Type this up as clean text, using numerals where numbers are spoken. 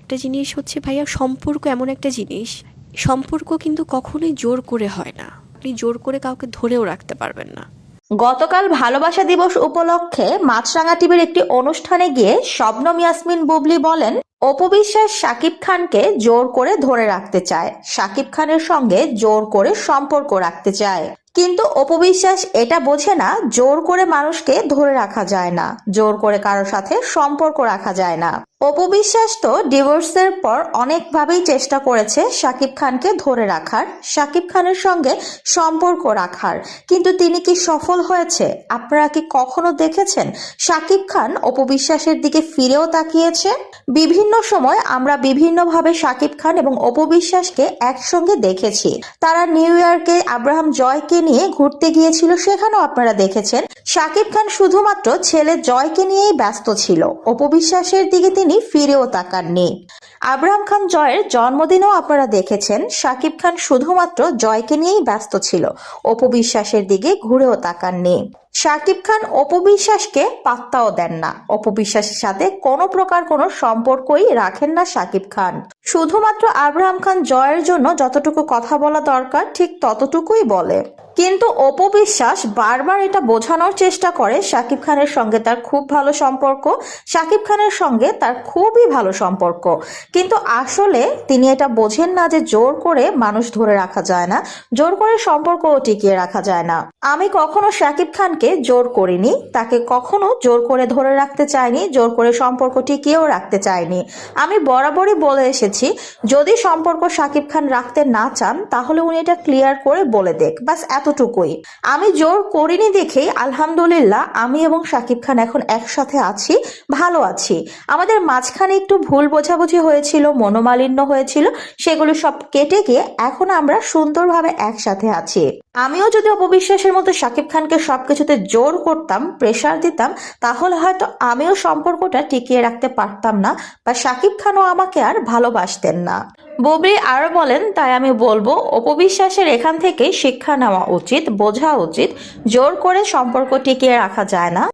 একটা জিনিস হচ্ছে ভাইয়া, সম্পর্ক এমন একটা জিনিস, সম্পর্ক কিন্তু কখনোই জোর করে হয় না। আপনি জোর করে কাউকে ধরেও রাখতে পারবেন না। গতকাল ভালোবাসা দিবস উপলক্ষে মাছরাঙা টিভির একটি অনুষ্ঠানে গিয়ে শবনম ইয়াসমিন বুবলি বলেন, অপু বিশ্বাস শাকিব খানকে জোর করে ধরে রাখতে চায়, শাকিব খানের সঙ্গে জোর করে সম্পর্ক রাখতে চায়। কিন্তু অপু বিশ্বাস এটা বোঝে না, জোর করে মানুষকে ধরে রাখা যায় না, জোর করে কারোর সাথে সম্পর্ক রাখা যায় না। অপু বিশ্বাস তো ডিভোর্সের পর অনেকভাবেই চেষ্টা করেছে শাকিব খানকে ধরে রাখার, শাকিব খানের সঙ্গে সম্পর্ক রাখার, কিন্তু তিনি কি সফল হয়েছে? আপনারা কি কখনো দেখেছেন শাকিব খান অপু বিশ্বাসের দিকে ফিরেও তাকিয়েছে? বিভিন্ন সময় আমরা বিভিন্নভাবে শাকিব খান এবং অপু বিশ্বাসকে একসঙ্গে দেখেছি। তারা নিউ ইয়র্কে আব্রাহাম জয়কে নিয়ে ঘুরতে গিয়েছিল, সেখানেও আপনারা দেখেছেন শাকিব খান শুধুমাত্র ছেলে জয়কে নিয়েই ব্যস্ত ছিল, অপু বিশ্বাসের দিকে তিনি ফিরেও তাকাননি। আব্রাহাম খান জয়ের জন্মদিনেও আপনারা দেখেছেন শাকিব খান শুধুমাত্র জয়কে নিয়েই ব্যস্ত ছিল, অপু বিশ্বাসের দিকে ঘুরেও তাকাননি। শাকিব খান অপু বিশ্বাসকে পাত্তাও দেন না, অপু বিশ্বাসের সাথে কোনো প্রকার কোনো সম্পর্কই রাখেন না শাকিব খান। শুধুমাত্র আব্রাহাম খান জয়ের জন্য যতটুকু কথা বলা দরকার ঠিক ততটুকুই বলে। কিন্তু অপু বিশ্বাস বারবার এটা বোঝানোর চেষ্টা করে শাকিব খানের সঙ্গে তার খুব ভালো সম্পর্ক, শাকিব খানের সঙ্গে তার খুবই ভালো সম্পর্ক, কিন্তু আসলে তিনি এটা বোঝেন না যে জোর করে মানুষ ধরে রাখা যায় না, জোর করে সম্পর্কও টিকিয়ে রাখা যায় না। আমি কখনো শাকিব খানকে জোর করিনি, তাকে কখনো জোর করে ধরে রাখতে চাইনি, জোর করে সম্পর্ক টিকিয়েও রাখতে চাইনি। আমি বরাবরই বলে এসেছি, যদি সম্পর্ক শাকিব খান রাখতে না চান তাহলে উনি এটা ক্লিয়ার করে বলে দেখ, বাস এতটুকুই। আমি জোর করিনি দেখেই আলহামদুলিল্লাহ আমি এবং শাকিব খান এখন একসাথে আছি, ভালো আছি। আমাদের মাঝখানে একটু ভুল বোঝাবুঝি হয়েছিল, মনোমালিন্য হয়েছিল, সেগুলো সব কেটে গিয়ে এখন আমরা সুন্দরভাবে একসাথে আছি। আমিও যদি অপবিশ্বাসের মতো শাকিব খানকে সবকিছুতে জোর করতাম, প্রেসার দিতাম, তাহলে হয়তো আমিও সম্পর্কটা টিকিয়ে রাখতে পারতাম না, বা শাকিব খানও আমাকে আর ভালোবাসতেন না। বুবলি আরো বলেন, তাই আমি বলবো অপবিশ্বাসের এখান থেকে শিক্ষা নেওয়া উচিত, বোঝা উচিত, জোর করে সম্পর্ক টিকিয়ে রাখা যায় না।